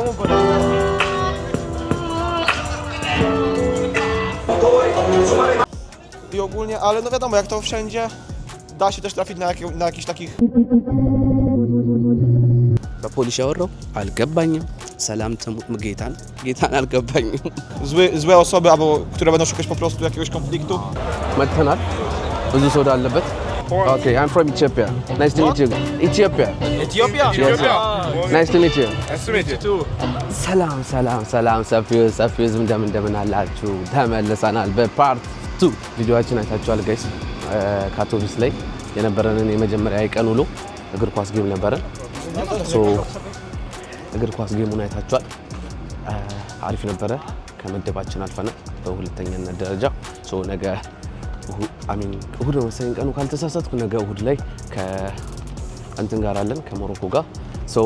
I ogólnie, ale no wiadomo, jak to wszędzie, da się też trafić na jakichś takich... በፖሊስ ያወራው አልገባኝም ሰላም ተሙት ጌታን አልገባኝም Złe osoby, albo które będą szukać po prostu jakiegoś konfliktu. መጥተናል ብዙ ሰው ዳለበት Okay, I'm from Ethiopia. Nice to meet you. Ethiopia. Ethiopia? Yes. Nice to meet you. Nice to meet you too. ሰላም ሰፊውዝ እንደምን አላችሁ ተመልሰናል በፓርት 2 ቪዲዮአችን አይታችኋል ጋይስ ካቶቪስ ላይ የነበረንን የመጀመሪያ የቀን ውሎ እግር ኳስ ጌም ነበረን ሶ እግር ኳስ ጌሙን አይታችኋል አሪፍ ነበረ ከመደባችን አልፈናል በሁለተኛነት ደረጃ ሶ ነገ እሁድ መሰለኝ ቀኑ ካልተሳሳትኩ ነገ እሁድ ላይ ከእንትን ጋር አለን ከሞሮኮ ጋር ሶ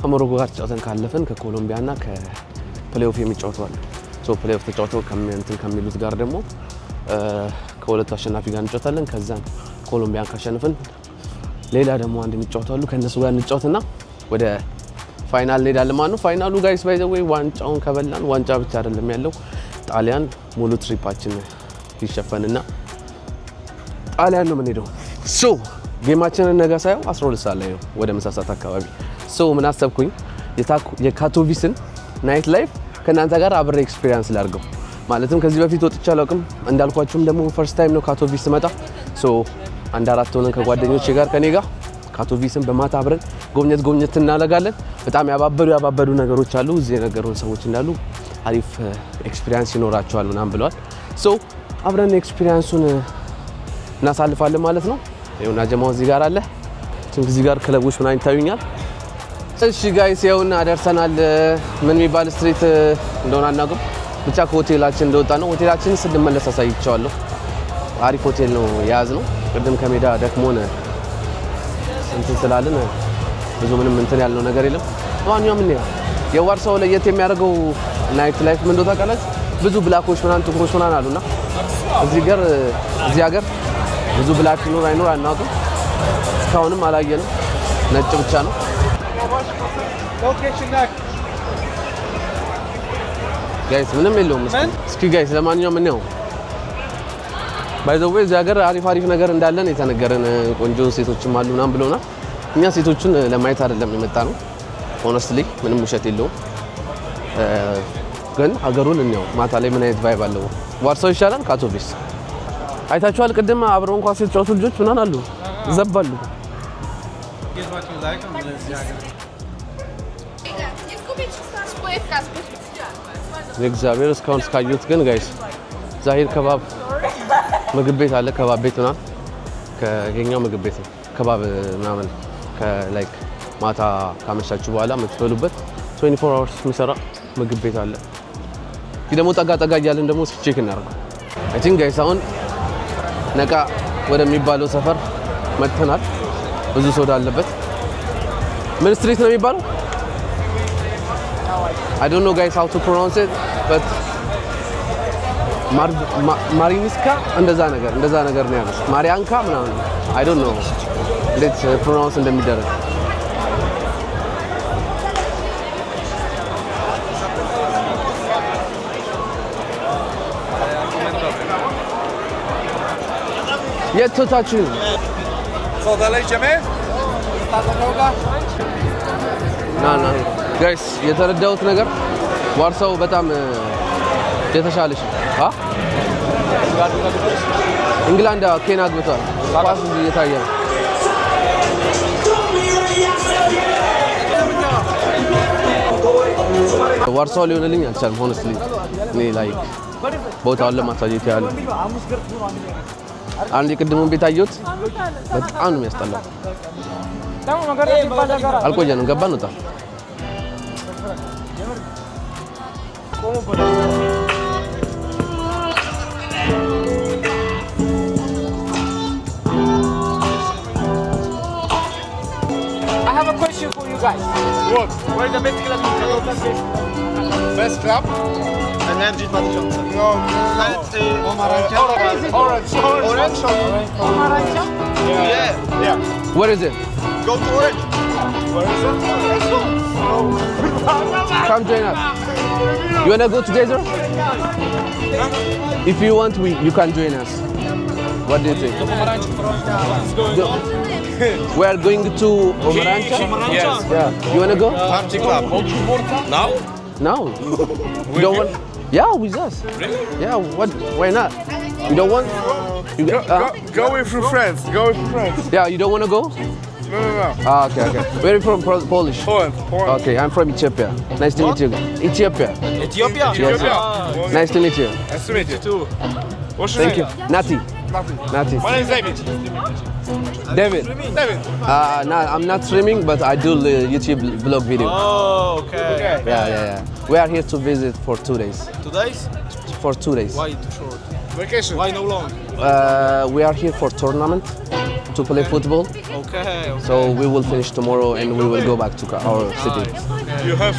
ከሞሮኮ ጋር ተጫውተን ካለፈን ከኮሎምቢያና ከፕሌኦፍ የሚጫወተዋል ሶ ፕሌኦፍ ተጫውተው ከሚሉት ጋር ደግሞ ከሁለቱ አሸናፊ ጋር እንጫወታለን ከዛን ኮሎምቢያን ካሸነፍን ሌላ ደግሞ አንድ የሚጫወታሉ ከነሱ ጋር እንጫወትና ወደ ፋይናል እንሄዳለን ማለት ነው ፋይናሉ ጋይስ ባይ ዘ ዌይ ዋንጫውን ከበላን ዋንጫ ብቻ አይደለም ያለው ጣሊያን ሙሉ ትሪፓችን ይሸፈንና ጣሊያን ነው የምንሄደው ሶ ጌማችንን ነገ ሳይው 12 ሰዓት ላይ ነው ወደ ምሳ ሰዓት አካባቢ ሶ ምን አሰብኩኝ የካቶቪስን ናይት ላይፍ ከናንተ ጋር አብሬ ኤክስፒሪየንስ ላድርገው ማለትም ከዚህ በፊት ወጥቼ አላውቅም እንዳልኳችሁም ደግሞ ፈርስት ታይም ነው ካቶቪስ መጣ ሶ አንድ አራት ሆነን ከጓደኞቼ ጋር ከኔ ጋር ካቶቪስን በማታ አብረን ጎብኘት እናደርጋለን በጣም ያባበዱ ነገሮች አሉ እዚህ ነገሩን ሰዎች እንዳሉ አሪፍ ኤክስፒሪየንስ ይኖራቸዋል ምናምን ብለዋል ሶ አብረን ኤክስፒሪየንሱን እናሳልፋለን ማለት ነው ይኸውና ጀማው እዚህ ጋር አለ እዚህ ጋር ክለቦች ምናምን ይታዩኛል እሺ ጋይስ ይኸውና ደርሰናል ምን የሚባል ስትሪት እንደሆነ አናውቅም ብቻ ከሆቴላችን እንደወጣ ነው ሆቴላችን ስንመለስ አሳይቻለሁ አሪፍ ሆቴል ነው የያዝነው ቅድም ከሜዳ ደክሞን እንትን ስላልን ብዙ ምንም እንትን ያልነው ነገር የለም ማንኛውም ምን ነው የዋርሳው ለየት የሚያደርገው ናይት ላይፍ ምን እንደሆነ ታውቃላችሁ ብዙ ብላኮች ምናምን ጥቁሮች ምናምን አሉና እዚህ ሀገር ብዙ ብላክ ይኖር አይኖር አናውቅም እስካሁንም አላየንም ነጭ ብቻ ነው ጋይስ ምንም የለውም እስኪ ጋይስ ለማንኛውም ምን ነው ባይ ዘ ዌይ እዚህ ሀገር አሪፍ ነገር እንዳለን የተነገረን ቆንጆ ሴቶችም አሉ ምናምን ብለውና እኛ ሴቶችን ለማየት አይደለም የመጣ ነው ሆነስትሊ ምንም ውሸት የለውም ግን ሀገሩን እንየው ማታ ላይ ምን አይነት ቫይብ አለው ዋርሳው ይሻላል ካቶቪስ አይታችኋል ቅድም አብረው እንኳን ሲጫወቱ ልጆች ምናምን አሉ ዘባሉ እግዚአብሔር እስካሁን እስካዩት ግን ጋይስ ዛሂር ከባብ ምግብ ቤት አለ ከባብ ቤት ምናምን ከየኛው ምግብ ቤት ነው ከባብ ምናምን ከላይክ ማታ ካመሻችሁ በኋላ የምትበሉበት 24 hours የሚሰራ ምግብ ቤት አለ ይህ ደግሞ ጠጋ እያለን ደግሞ ቼክ እናደርገው አይ ቲንክ ጋይስ አሁን ነቃ ወደሚባለው ሰፈር መጥተናል ብዙ ሰው ዳለበት ምን ስትሪት ነው የሚባለው I don't know guys how to pronounce it but ማሪኒስካ እንደዛ ነገር ነው ያለው ማሪያንካ ምናምን I don't know let's pronounce እንደሚደረግ የቶታችሁ Co dalej idziemy? ና ጋይስ የተረዳሁት ነገር ዋርሳው በጣም የተሻለሽ እንግላንድ ኬን አግብቷል ኳስ እየታየ ነው ዋርሳው ሊሆንልኝ አልቻለም ሆነስትሊ እኔ ላይክ ቦታውን ለማሳየት ያለው አንድ የቅድሙን ቤት አየሁት በጣም ነው የሚያስጠላው አልቆየንም ገባን ወጣ I have a question for you guys. What? Where is the best club in Katowice? Best club? Energy 2000. No. Orange. Pomarańcza? Yeah. Where is it? Go to Orange. Where is it? Come join us. You wanna go together? If you want, you can join us. What do you think? We are going to Omarancha? Yes. Yeah. You wanna go? Party club. Now? No. You don't want? Yeah, with us. Really? Yeah. What? Why not? You don't want? You, Go with your friends. Go with your friends. Yeah. You don't wanna go? No. Ah, okay. Where are you from? Polish. Poland. Okay, I'm from Ethiopia. Nice to meet you. Ethiopia. Ethiopia? Yes. Nice to meet you. Nice to meet you too. What's your Thank you. name? Nati. Nati. My name is David. David. David. No, I'm not streaming, but I do the YouTube vlog video. Oh, okay. Yeah. We are here to visit for 2 days. 2 days? For 2 days. Why too short? Vacation. Why no long? We are here for tournament to play football. Okay. So we will finish tomorrow and we will go back to our city. You have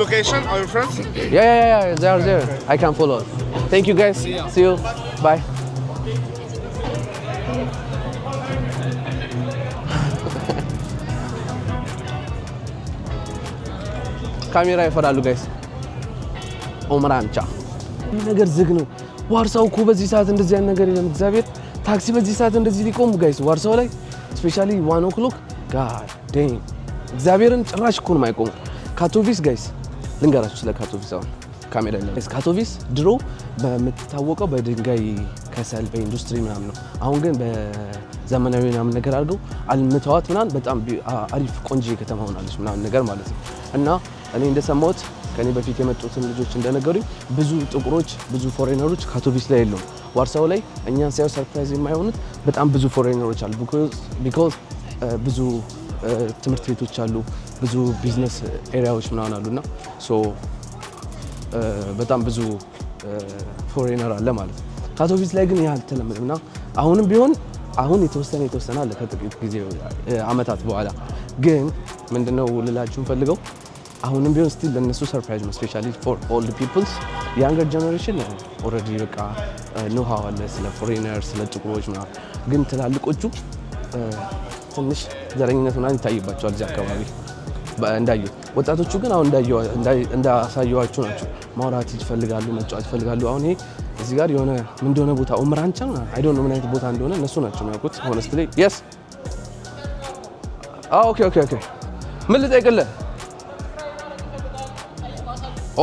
location? Are you friends? Yeah. They are there. I can follow. Thank you guys. See you. Bye. ካሜራ ይፈራሉ ጋይስ። ኦምራንቻ ነገር ዝግ ነው። ዋርሳው እኮ በዚህ ሰዓት እንደዚህ አይነት ነገር የለም። እግዚአብሔር ታክሲ በዚህ ሰዓት እንደዚህ ሊቆም ጋይስ ዋርሳው ላይ ስፔሻሊ 1 o'clock ጋድ ዴም እግዚአብሔርን ጭራሽ እኮ ነው የማይቆሙ። ካቶቪስ ጋይስ ልንገራችሁ ስለ ካቶቪስ አሁን ካሜራ ላይ ካቶቪስ ድሮ በምትታወቀው በድንጋይ ከሰል በኢንዱስትሪ ምናምን ነው። አሁን ግን በዘመናዊ ምናምን ነገር አድርገው አልምተዋት ምናምን በጣም አሪፍ ቆንጆ ከተማ ሆናለች ምናምን ነገር ማለት ነው። እና እኔ እንደሰማሁት ከኔ በፊት የመጡትን ልጆች እንደነገሩኝ ብዙ ጥቁሮች ብዙ ፎሬነሮች ካቶቪስ ላይ የሉም። ዋርሳው ላይ እኛን ሳይሆን ሰርፕራይዝ የማይሆኑት በጣም ብዙ ፎሬነሮች አሉ። ቢኮዝ ብዙ ትምህርት ቤቶች አሉ፣ ብዙ ቢዝነስ ኤሪያዎች ምናምን አሉና ሶ በጣም ብዙ ፎሬነር አለ ማለት ነው። ካቶቪስ ላይ ግን ይህ አልተለመደም እና አሁንም ቢሆን አሁን የተወሰነ አለ ከጥቂት ጊዜ አመታት በኋላ ግን ምንድነው ልላችሁ ፈልገው አሁንም ቢሆን ስቲል ለነሱ ሰርፕራይዝ ነው። ስፔሻሊ ፎር ኦልድ ፒፕልስ ያንገር ጀነሬሽን ኦልሬዲ በቃ ኖ ሃው አለ ስለ ፎሬነር ስለ ጥቁሮች ምናምን። ግን ትላልቆቹ ትንሽ ዘረኝነት ምናምን ይታይባቸዋል እዚህ አካባቢ እንዳዩ። ወጣቶቹ ግን አሁን እንዳሳየዋችሁ ናቸው። ማውራት ይፈልጋሉ፣ መጫወት ይፈልጋሉ። አሁን ይሄ እዚህ ጋር የሆነ ምን እንደሆነ ቦታ ኦምራንቻ አይ ዶንት ኖ ምን አይነት ቦታ እንደሆነ እነሱ ናቸው የሚያውቁት። ሆነስትሊ የስ ኦኬ ምን ልጠይቅልህ?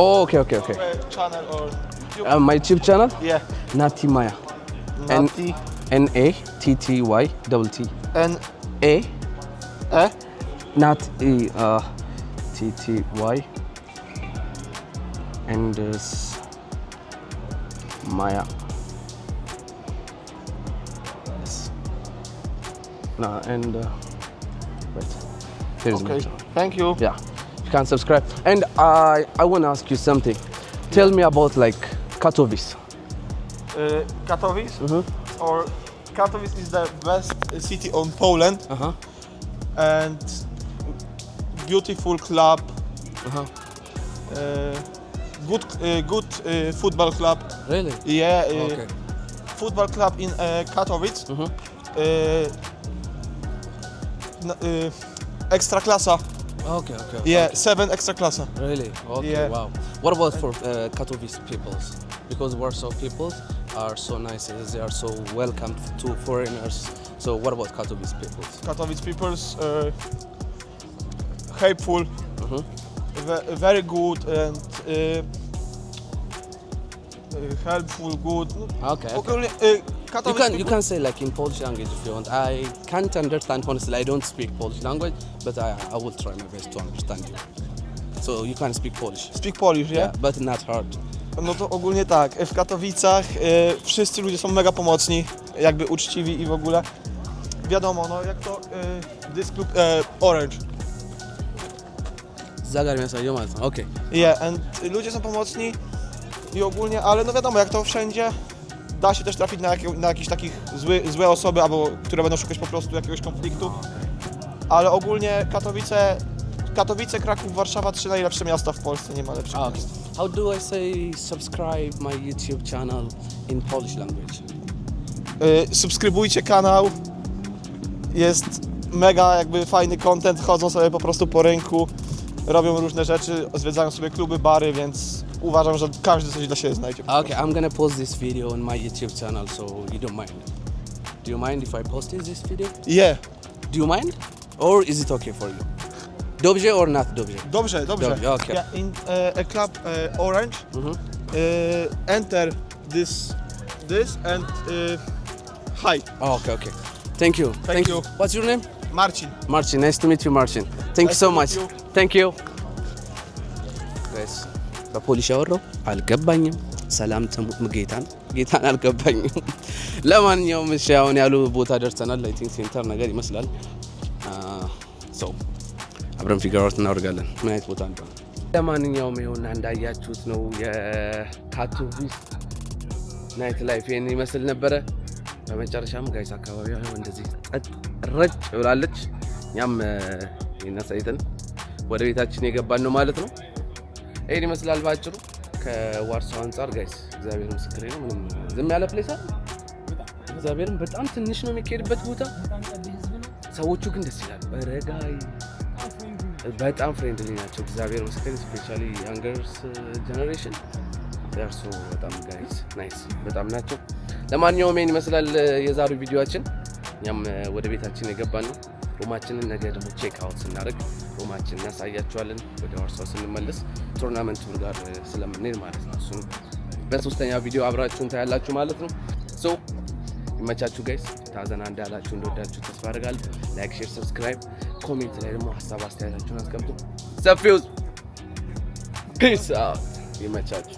ኦኬ Channel or my YouTube channel yeah. Nati Maya Nati NATTY N A E not TTY and Maya. Yes. No, and wait. Here's my Okay. channel. Thank you. Yeah, you can subscribe. And I want to ask you something. Tell me about like Katowice. Katowice or Katowice is the best city on Poland and beautiful club, good football club. Really? Yeah. Okay. Football club in Katowice. Extra klasa. Okay. Yeah, 7 extra klasa. Really? Okay. Yeah. Wow. What about for Katowice peoples? Because Warsaw peoples are so nice. They are so welcome to foreigners. So what about Katowice peoples? Katowice people's helpful, very good and helpful, good. Okay. You can say like in Polish language if you want. I can't understand honestly. I don't speak Polish language, but I will try my best to understand you. So you can speak Polish. Speak Polish, yeah? But not hard. No to ogólnie tak, w Katowicach wszyscy ludzie są mega pomocni, jakby uczciwi i w ogóle. Wiadomo, no jak to this club Orange. Okay. Yeah, and ludzie są pomocni i ogólnie, ale no wiadomo, jak to wszędzie, da się też trafić na jakieś takich złe osoby, albo które będą szukać po prostu jakiegoś konfliktu. Ale ogólnie Katowice, Kraków, Warszawa, 3 najlepsze miasta w Polsce, nie ma lepszych miast. How do I say subscribe my YouTube channel in Polish language? Subskrybujcie kanał, jest mega jakby fajny content, chodzą sobie po prostu po rynku. robią różne rzeczy, zwiedzają sobie kluby, bary, więc uważam, że każdy coś dla siebie znajdzie. Okay, I'm gonna post this video on my YouTube channel, so you don't mind. Do you mind if I post this video? Yeah. Do you mind? Or is it okay for you? Dobrze or not dobrze? Dobrze. Dobrze, okay. Yeah, in a club Orange, enter this and hi. Oh, okay. Thank you. Thank you. What's your name? Marcin. Marcin. Nice to meet you, Marcin. Thank you so much. Thank you. Guys, በፖሊሽ ያወራው አልገባኝም። ሰላም ተሙት ጌታን አልገባኝም። ለማንኛውም እሺ አሁን ያሉ ቦታ ደርሰናል። አይ ቲንክ ሴንተር ነገር ይመስላል። ሶ አብረን ፊገር አውት እናደርጋለን ምን አይነት ቦታ እንደሆነ። ለማንኛውም ይኸውና እንዳያችሁት ነው የካቶቪስ ናይት ላይፍ ይሄን ይመስል ነበረ። በመጨረሻም ጋይስ አካባቢዋ ነው እንደዚህ ረጭ ብላለች። እኛም ይነሳይተን ወደ ቤታችን የገባን ነው ማለት ነው። ይሄን ይመስላል ባጭሩ ከዋርሳው አንፃር ጋይስ። እግዚአብሔር ምስክሬ ነው። ምንም ዝም ያለ ፕሌስ አይደል። እግዚአብሔርን በጣም ትንሽ ነው የሚካሄድበት ቦታ። ሰዎቹ ግን ደስ ይላል። በረጋይ በጣም ፍሬንድሊ ናቸው። እግዚአብሔር ምስክሬ ስፔሻሊ ያንገርስ ጀነሬሽን ደርሶ በጣም ጋይስ ናይስ በጣም ናቸው። ለማንኛውም ይሄን ይመስላል የዛሬው ቪዲዮአችን። እኛም ወደ ቤታችን የገባን ነው። ሮማችንን ነገ ደግሞ ቼክ አውት ስናደርግ ሮማችንን እናሳያችኋለን። ወደ ዋርሳው ስንመለስ ቱርናመንቱ ጋር ስለምንሄድ ማለት ነው። እሱን በሶስተኛ ቪዲዮ አብራችሁን ታያላችሁ ማለት ነው። ሶ ይመቻችሁ ጋይስ። ታዘና እንዳላችሁ እንደወዳችሁ ተስፋ አደርጋለሁ። ላይክ፣ ሼር፣ ሰብስክራይብ፣ ኮሜንት ላይ ደግሞ ሀሳብ አስተያየታችሁን አስቀምጡ። ሰፊው ፒስ አውት። ይመቻችሁ።